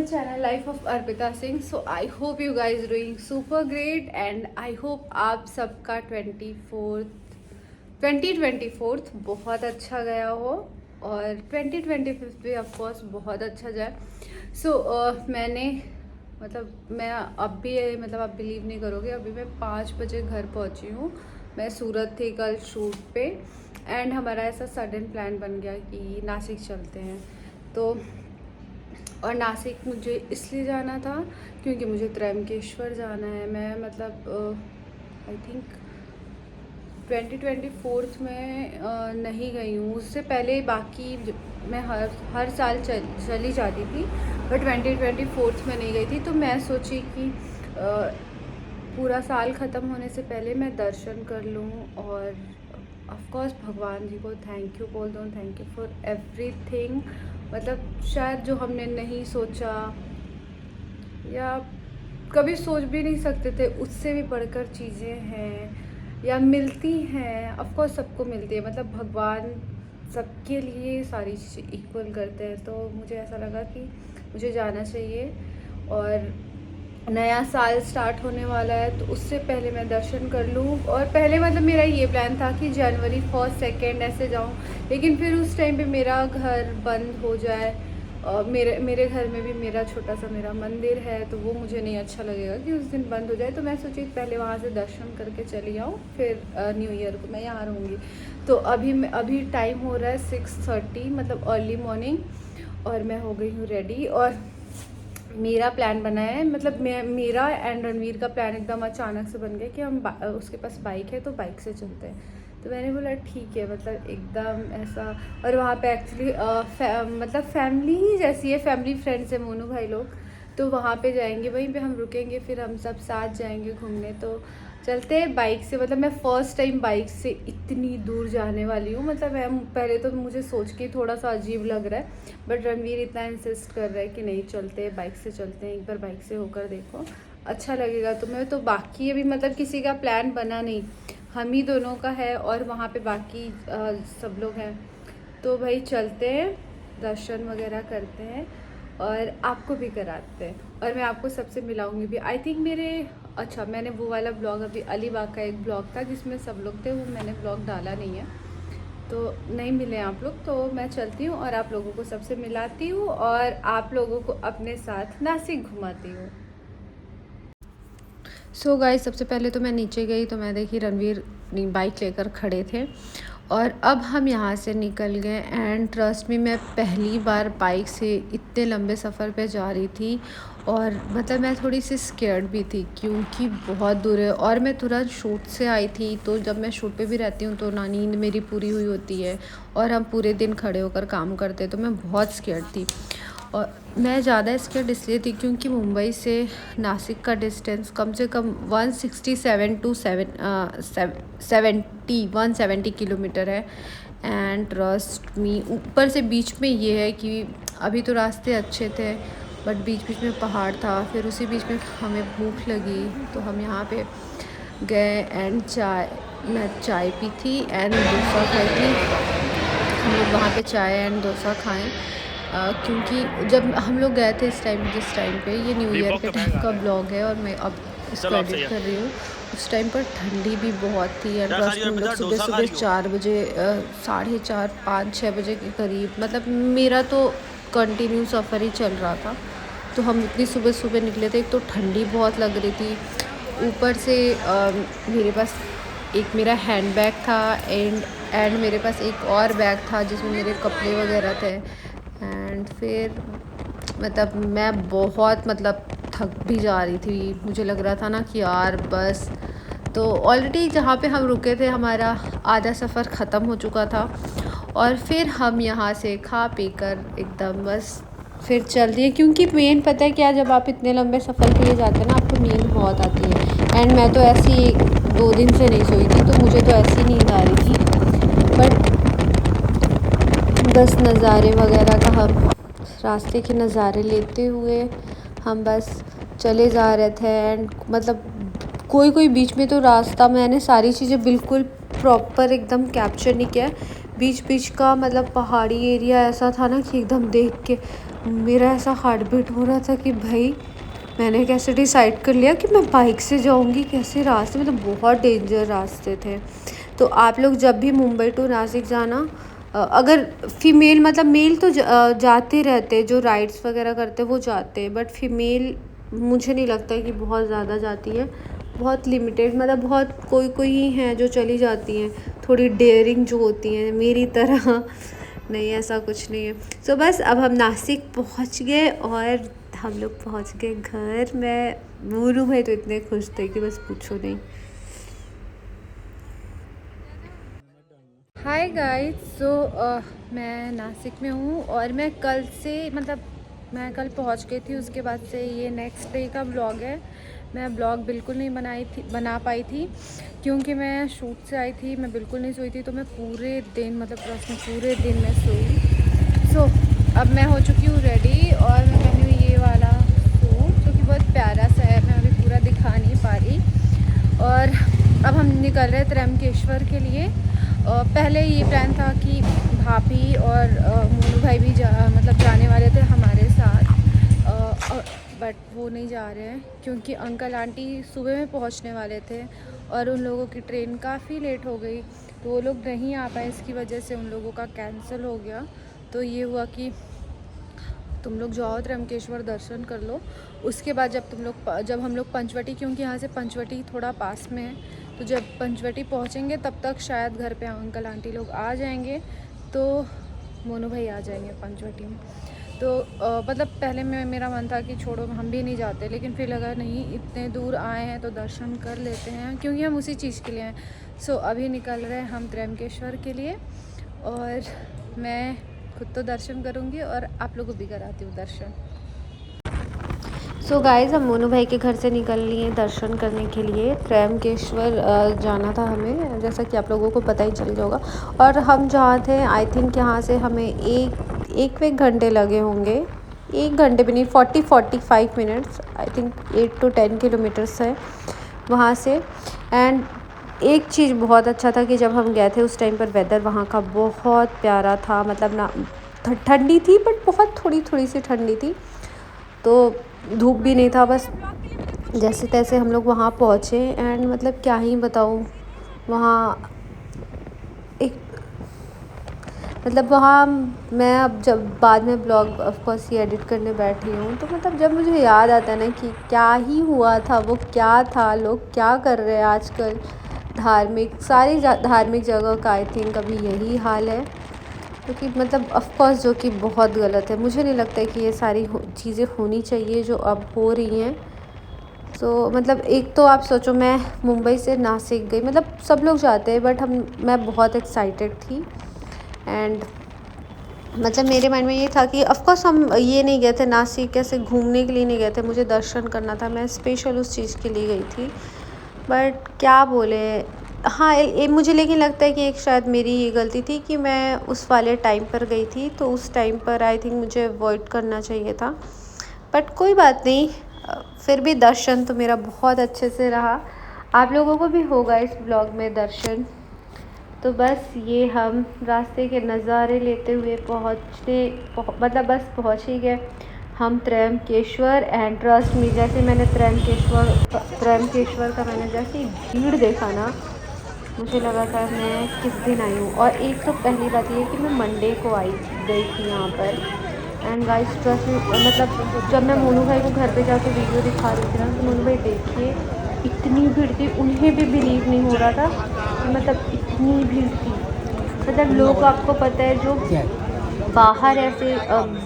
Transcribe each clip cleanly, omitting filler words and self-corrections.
channel Life of Arpita Singh. So I hope you guys doing super great and I hope आप सबका 2024 बहुत अच्छा गया हो और 2025 भी ऑफकोर्स बहुत अच्छा जाए. मैंने मैं आप बिलीव नहीं करोगे, अभी मैं 5 बजे घर पहुंची हूँ. मैं सूरत थी कल शूट पे एंड हमारा ऐसा सडन प्लान बन गया कि नासिक चलते हैं. तो और नासिक मुझे इसलिए जाना था क्योंकि मुझे त्र्यंबकेश्वर जाना है. मैं आई थिंक 2024 में नहीं गई हूँ. उससे पहले बाकी मैं हर साल चली जाती थी, बट 2024 में नहीं गई थी. तो मैं सोची कि पूरा साल ख़त्म होने से पहले मैं दर्शन कर लूँ और ऑफ कोर्स भगवान जी को थैंक यू बोल दूँ. Thank you for everything. शायद जो हमने नहीं सोचा या कभी सोच भी नहीं सकते थे, उससे भी बढ़कर चीज़ें हैं या मिलती हैं. ऑफ कोर्स सबको मिलती है, भगवान सबके लिए सारी चीज़ें इक्वल करते हैं. तो मुझे ऐसा लगा कि मुझे जाना चाहिए और नया साल स्टार्ट होने वाला है, तो उससे पहले मैं दर्शन कर लूँ. और पहले मेरा ये प्लान था कि जनवरी 1, 2 ऐसे जाऊँ, लेकिन फिर उस टाइम पे मेरा घर बंद हो जाए. मेरे घर में भी मेरा छोटा सा मेरा मंदिर है, तो वो मुझे नहीं अच्छा लगेगा कि उस दिन बंद हो जाए. तो मैं सोची पहले वहाँ से दर्शन करके चली आऊँ, फिर न्यू ईयर को मैं यहाँ रहूँगी. तो अभी टाइम हो रहा है 6:30, अर्ली मॉर्निंग, और मैं हो गई हूँ रेडी. और मेरा प्लान बना है, मेरा एंड रणवीर का प्लान एकदम अचानक से बन गया कि हम उसके पास बाइक है तो बाइक से चलते हैं. तो मैंने बोला ठीक है, एकदम ऐसा. और वहाँ पे एक्चुअली फैमिली ही जैसी है, फैमिली फ्रेंड्स है मोनू भाई लोग. तो वहाँ पे जाएंगे, वहीं पे हम रुकेंगे, फिर हम सब साथ जाएंगे घूमने. तो चलते हैं बाइक से. मैं फ़र्स्ट टाइम बाइक से इतनी दूर जाने वाली हूँ. पहले तो मुझे सोच के थोड़ा सा अजीब लग रहा है, बट रणवीर इतना इंसिस्ट कर रहा है कि नहीं चलते हैं, बाइक से चलते हैं, एक बार बाइक से होकर देखो अच्छा लगेगा तुम्हें. तो बाकी अभी किसी का प्लान बना नहीं, हम ही दोनों का है और वहाँ पे बाकी सब लोग हैं. तो भाई चलते हैं, दर्शन वगैरह करते हैं और आपको भी कराते हैं और मैं आपको सबसे मिलाऊंगी भी. आई थिंक मैंने वो वाला ब्लॉग, अभी अलीबाग का एक ब्लॉग था जिसमें सब लोग थे, वो मैंने ब्लॉग डाला नहीं है, तो नहीं मिले आप लोग. तो मैं चलती हूँ और आप लोगों को सबसे मिलाती हूँ और आप लोगों को अपने साथ नासिक घुमाती हूँ. सो गाइस, सबसे पहले तो मैं नीचे गई तो मैं देखी रणवीर बाइक लेकर खड़े थे और अब हम यहाँ से निकल गए. एंड ट्रस्ट मी, मैं पहली बार बाइक से इतने लंबे सफ़र पे जा रही थी और मैं थोड़ी सी स्केर्ड भी थी क्योंकि बहुत दूर है. और मैं तुरंत शूट से आई थी, तो जब मैं शूट पे भी रहती हूँ तो नींद मेरी पूरी हुई होती है और हम पूरे दिन खड़े होकर काम करते, तो मैं बहुत स्केर्ड थी. और मैं ज़्यादा स्केर्ड इसलिए थी क्योंकि मुंबई से नासिक का डिस्टेंस कम से कम 170 किलोमीटर है. एंड ट्रस्ट मी, ऊपर से बीच में ये है कि अभी तो रास्ते अच्छे थे, बट बीच बीच में पहाड़ था. फिर उसी बीच में हमें भूख लगी तो हम यहाँ पे गए एंड मैं चाय पी थी एंड डोसा खाई थी. हम लोग वहाँ पे चाय एंड डोसा खाएं क्योंकि जब हम लोग गए थे जिस टाइम पे, ये न्यू ईयर के टाइम का ब्लॉग है और मैं अब इसको एडिट कर रही हूँ. उस टाइम पर ठंडी भी बहुत थी एंड हम लोग सुबह 4 बजे 4:30 5 6 बजे के करीब, मेरा तो कंटिन्यू सफ़र ही चल रहा था. तो हम इतनी सुबह निकले थे. एक तो ठंडी बहुत लग रही थी, ऊपर से मेरे पास एक मेरा हैंड बैग था एंड मेरे पास एक और बैग था जिसमें मेरे कपड़े वगैरह थे. एंड फिर मैं बहुत थक भी जा रही थी. मुझे लग रहा था ना कि यार बस. तो ऑलरेडी जहाँ पे हम रुके थे हमारा आधा सफ़र ख़त्म हो चुका था और फिर हम यहाँ से खा पी कर एकदम बस फिर चल दिए. क्योंकि मेन पता है क्या, जब आप इतने लंबे सफ़र के लिए जाते हैं ना, आपको नींद बहुत आती है. एंड मैं तो ऐसी 2 दिन से नहीं सोई थी, तो मुझे तो ऐसी नींद आ रही थी. बट बस नज़ारे वगैरह का, हम रास्ते के नज़ारे लेते हुए हम बस चले जा रहे थे. एंड कोई बीच में तो रास्ता, मैंने सारी चीज़ें बिल्कुल प्रॉपर एकदम कैप्चर नहीं किया. बीच का पहाड़ी एरिया ऐसा था ना कि एकदम देख के मेरा ऐसा हार्ट बीट हो रहा था कि भाई मैंने कैसे डिसाइड कर लिया कि मैं बाइक से जाऊंगी, कैसे रास्ते मतलब बहुत डेंजर रास्ते थे। तो आप लोग जब भी मुंबई टू नासिक जाना, अगर फीमेल मतलब मेल तो जाते रहते, जो राइड्स वगैरह करते वो जाते, बट फीमेल मुझे नहीं लगता कि बहुत ज़्यादा जाती है, बहुत लिमिटेड, मतलब बहुत कोई कोई ही हैं जो चली जाती हैं, थोड़ी डेयरिंग जो होती हैं मेरी तरह। नहीं, ऐसा कुछ नहीं है। सो बस अब हम नासिक पहुंच गए और हम लोग पहुंच गए घर। मैं मोनू भाई तो इतने खुश थे कि बस पूछो नहीं। हाय गाइस, सो मैं नासिक में हूँ और मैं कल से मतलब मैं कल पहुँच गई थी, उसके बाद से ये नेक्स्ट डे का ब्लॉग है। मैं ब्लॉग बिल्कुल नहीं बना पाई थी क्योंकि मैं शूट से आई थी, मैं बिल्कुल नहीं सोई थी, तो मैं पूरे दिन मतलब ट्रस्ट में पूरे दिन मैं सोई। सो अब मैं हो चुकी हूँ रेडी और मैं पहनी हुई ये वाला सूट जो कि बहुत प्यारा सा है, मैं अभी पूरा दिखा नहीं पा रही। और अब हम निकल रहे त्र्यंबकेश्वर के लिए। पहले ये प्लान था कि भाभी और मोनू भाई भी मतलब जाने वाले थे हमारे साथ, बट वो नहीं जा रहे हैं क्योंकि अंकल आंटी सुबह में पहुंचने वाले थे और उन लोगों की ट्रेन काफ़ी लेट हो गई, तो वो लोग नहीं आ पाए, इसकी वजह से उन लोगों का कैंसिल हो गया। तो ये हुआ कि तुम लोग जाओ त्र्यंबकेश्वर दर्शन कर लो, उसके बाद जब हम लोग पंचवटी, क्योंकि यहाँ से पंचवटी थोड़ा पास में है, तो जब पंचवटी पहुँचेंगे तब तक शायद घर पे अंकल आंटी लोग आ जाएंगे, तो मोनू भाई आ जाएंगे पंचवटी में। तो मतलब पहले मेरा मन था कि छोड़ो हम भी नहीं जाते, लेकिन फिर लगा नहीं, इतने दूर आए हैं तो दर्शन कर लेते हैं क्योंकि हम उसी चीज़ के लिए हैं। सो अभी निकल रहे हैं हम त्र्यंबकेश्वर के लिए और मैं खुद तो दर्शन करूँगी और आप लोगों को भी कराती हूँ दर्शन। सो गाइज़, हम मोनू भाई के घर से निकल लिए दर्शन करने के लिए। त्र्यंबकेश्वर जाना था हमें, जैसा कि आप लोगों को पता ही चल जाएगा। और हम जहाँ थे, आई थिंक यहाँ से हमें एक घंटे लगे होंगे, 1 घंटे भी नहीं, 45 minutes, I think 8 to 10 kilometres है वहाँ से। एंड एक चीज़ बहुत अच्छा था कि जब हम गए थे उस टाइम पर वेदर वहाँ का बहुत प्यारा था, मतलब ना ठंडी थी बट बहुत थोड़ी थोड़ी सी ठंडी थी, तो धूप भी नहीं था, बस जैसे तैसे हम लोग वहाँ पहुँचे। एंड मतलब क्या ही बताऊँ, वहाँ एक मतलब वहाँ मैं अब जब बाद में ब्लॉग ऑफ कोर्स ये एडिट करने बैठी हूँ, तो मतलब जब मुझे याद आता है ना कि क्या ही हुआ था, वो क्या था, लोग क्या कर रहे हैं आजकल, सारी धार्मिक जगह का आई थिंक अभी यही हाल है, क्योंकि मतलब ऑफ कोर्स जो कि बहुत गलत है। मुझे नहीं लगता है कि ये सारी चीज़ें होनी चाहिए जो अब हो रही हैं। तो मतलब एक तो आप सोचो, मैं मुंबई से नासिक गई, मतलब सब लोग जाते हैं बट मैं बहुत एक्साइटेड थी। एंड मतलब मेरे माइंड में ये था कि ऑफ कोर्स हम ये नहीं गए थे नासिक कैसे घूमने के लिए नहीं गए थे, मुझे दर्शन करना था, मैं स्पेशल उस चीज़ के लिए गई थी। बट क्या बोले, हाँ मुझे लेकिन लगता है कि एक शायद मेरी ये गलती थी कि मैं उस वाले टाइम पर गई थी, तो उस टाइम पर आई थिंक मुझे अवॉइड करना चाहिए था, बट कोई बात नहीं। फिर भी दर्शन तो मेरा बहुत अच्छे से रहा, आप लोगों को भी होगा इस ब्लॉग में दर्शन। तो बस ये हम रास्ते के नज़ारे लेते हुए मतलब बस पहुँच ही गए हम त्र्यंबकेश्वर। एंड ट्रस्ट मी, जैसे मैंने त्र्यंबकेश्वर का मैंने जैसे भीड़ देखा ना, मुझे लगा था मैं किस दिन आई हूँ। और एक तो पहली बात ये कि मैं मंडे को गई थी यहाँ पर। एंड गाइस ट्रस्ट मी, मतलब जब मैं मोनू भाई को घर पे जाकर वीडियो दिखा रही थी ना, तो मोनू भाई देखिए इतनी भीड़ थी, उन्हें भी बिलीव नहीं हो रहा था कि मतलब इतनी भीड़ थी। मतलब लोग, आपको पता है जो बाहर ऐसे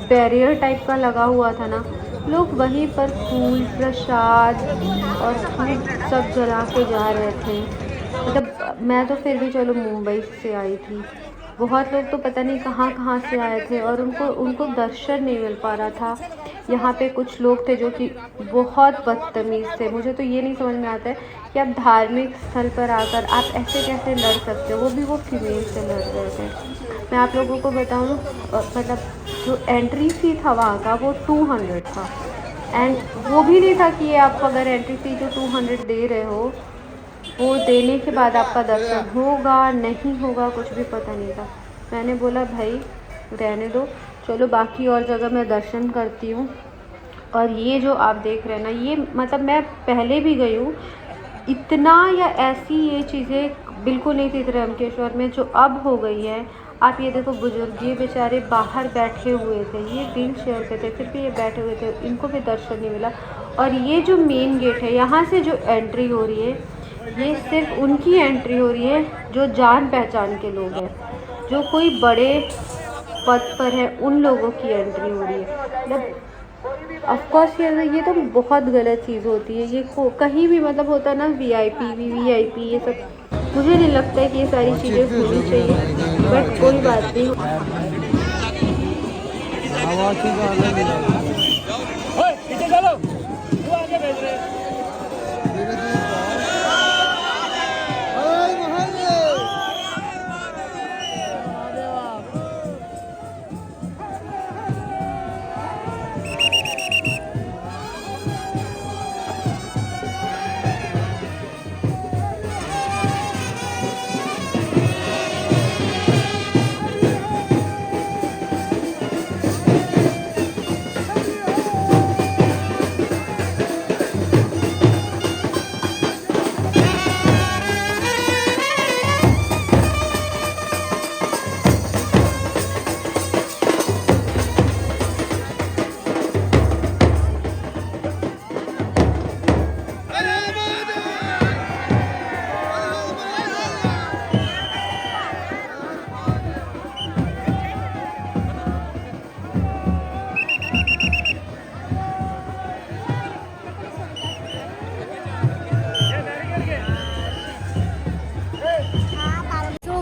बैरियर टाइप का लगा हुआ था ना, लोग वहीं पर फूल प्रसाद और धूप सब जला के जा रहे थे। मतलब मैं तो फिर भी चलो मुंबई से आई थी, बहुत लोग तो पता नहीं कहाँ कहाँ से आए थे और उनको दर्शन नहीं मिल पा रहा था। यहाँ पे कुछ लोग थे जो कि बहुत बदतमीज़ थे। मुझे तो ये नहीं समझ में आता है कि आप धार्मिक स्थल पर आकर आप ऐसे कैसे लड़ सकते हो, वो भी वो फीमेल से लड़ रहे थे। मैं आप लोगों को बताऊँ, मतलब जो एंट्री फ़ी था वहाँ का वो 200 था। एंड वो भी नहीं था कि ये आप अगर एंट्री फ़ी जो 200 दे रहे हो, वो देने के बाद आपका दर्शन होगा नहीं होगा कुछ भी पता नहीं था। मैंने बोला भाई रहने दो, चलो बाकी और जगह मैं दर्शन करती हूँ। और ये जो आप देख रहे हैं ना, ये मतलब मैं पहले भी गई हूँ, इतना या ऐसी ये चीज़ें बिल्कुल नहीं थी त्र्यंबकेश्वर में जो अब हो गई है। आप ये देखो, बुजुर्ग ये बेचारे बाहर बैठे हुए थे, ये व्हील चेयर पे थे, फिर भी ये बैठे हुए थे, इनको भी दर्शन नहीं मिला। और ये जो मेन गेट है, यहाँ से जो एंट्री हो रही है, ये सिर्फ उनकी एंट्री हो रही है जो जान पहचान के लोग हैं, जो कोई बड़े पद पर है, उन लोगों की एंट्री हो रही है। मतलब ऑफकोर्स ये तो बहुत गलत चीज़ होती है। ये कहीं भी मतलब होता है ना, वीआईपी वीवीआईपी ये सब, मुझे नहीं लगता है कि ये सारी चीज़ें होनी चाहिए, बट कोई बात नहीं।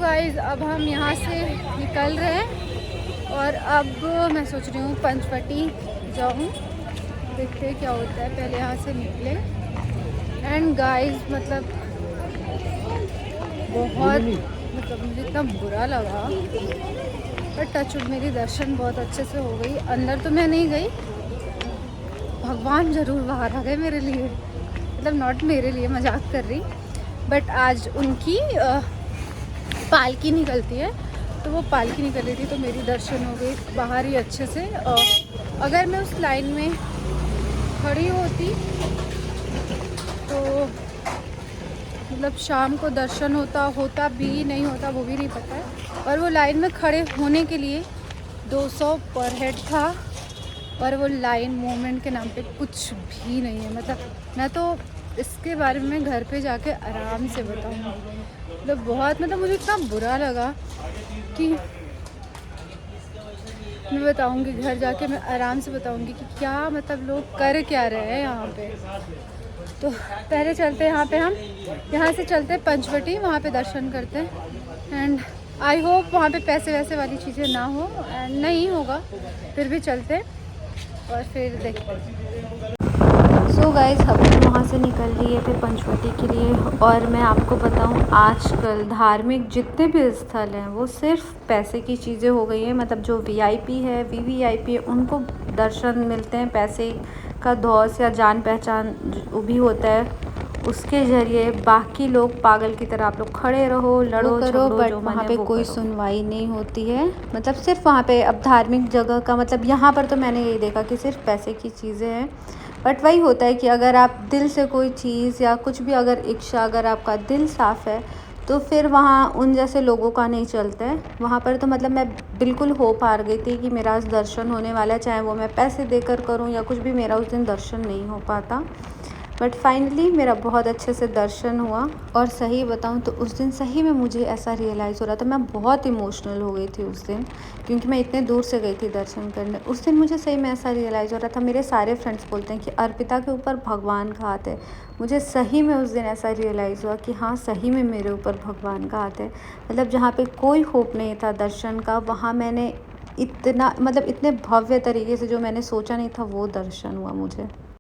गाइस अब हम यहाँ से निकल रहे हैं और अब मैं सोच रही हूँ पंचवटी जाऊँ, देखते हैं क्या होता है। पहले यहाँ से निकले एंड गाइस मतलब बहुत मुझे इतना बुरा लगा, पर टचवुड मेरी दर्शन बहुत अच्छे से हो गई। अंदर तो मैं नहीं गई, भगवान ज़रूर बाहर आ गए मेरे लिए, मतलब नॉट मेरे लिए, मजाक कर रही, बट आज उनकी पालकी निकलती है, तो वो पालकी निकल रही थी तो मेरी दर्शन हो गई बाहर ही अच्छे से। अगर मैं उस लाइन में खड़ी होती तो मतलब शाम को दर्शन होता भी नहीं होता, वो भी नहीं पता है। और वो लाइन में खड़े होने के लिए 200 पर हेड था, और वो लाइन मूवमेंट के नाम पे कुछ भी नहीं है। मतलब मैं तो इसके बारे में घर पे जाके आराम से बताऊँगी। मतलब बहुत मतलब मुझे इतना बुरा लगा कि मैं बताऊँगी, घर जाके मैं आराम से बताऊँगी कि क्या मतलब लोग कर क्या रहे हैं यहाँ पे। तो पहले चलते हैं यहाँ से चलते हैं पंचवटी, वहाँ पे दर्शन करते हैं एंड आई होप वहाँ पे पैसे वैसे वाली चीज़ें ना हो, एंड नहीं होगा फिर भी चलते हैं और फिर देखते हैं। सो गाइस हम वहाँ से निकल लिए थे पंचवटी के लिए, और मैं आपको बताऊँ आजकल धार्मिक जितने भी स्थल हैं वो सिर्फ पैसे की चीज़ें हो गई हैं। मतलब जो वीआईपी है वीवीआईपी है उनको दर्शन मिलते हैं, पैसे का धौस या जान पहचान जो भी होता है उसके ज़रिए। बाकी लोग पागल की तरह आप लोग खड़े रहो, लड़ो करो, बट वहाँ पे कोई सुनवाई नहीं होती है। मतलब सिर्फ वहाँ पे अब धार्मिक जगह का मतलब यहाँ पर तो मैंने यही देखा कि सिर्फ पैसे की चीज़ें हैं। बट वही होता है कि अगर आप दिल से कोई चीज़ या कुछ भी अगर इच्छा, अगर आपका दिल साफ़ है तो फिर वहाँ उन जैसे लोगों का नहीं चलता है। वहाँ पर तो मतलब मैं बिल्कुल होप हार गई थी कि मेरा आज दर्शन होने वाला है, चाहे वो मैं पैसे देकर करूँ या कुछ भी, मेरा उस दिन दर्शन नहीं हो पाता। बट फाइनली मेरा बहुत अच्छे से दर्शन हुआ। और सही बताऊँ तो उस दिन सही में मुझे ऐसा रियलाइज़ हो रहा था, मैं बहुत इमोशनल हो गई थी उस दिन, क्योंकि मैं इतने दूर से गई थी दर्शन करने। उस दिन मुझे सही में ऐसा रियलाइज़ हो रहा था। मेरे सारे फ्रेंड्स बोलते हैं कि अर्पिता के ऊपर भगवान का हाथ है। मुझे सही में उस दिन ऐसा रियलाइज़ हुआ कि हाँ सही में मेरे ऊपर भगवान का हाथ है। मतलब जहाँ पे कोई होप नहीं था दर्शन का, वहाँ मैंने इतना मतलब इतने भव्य तरीके से जो मैंने सोचा नहीं था वो दर्शन हुआ मुझे।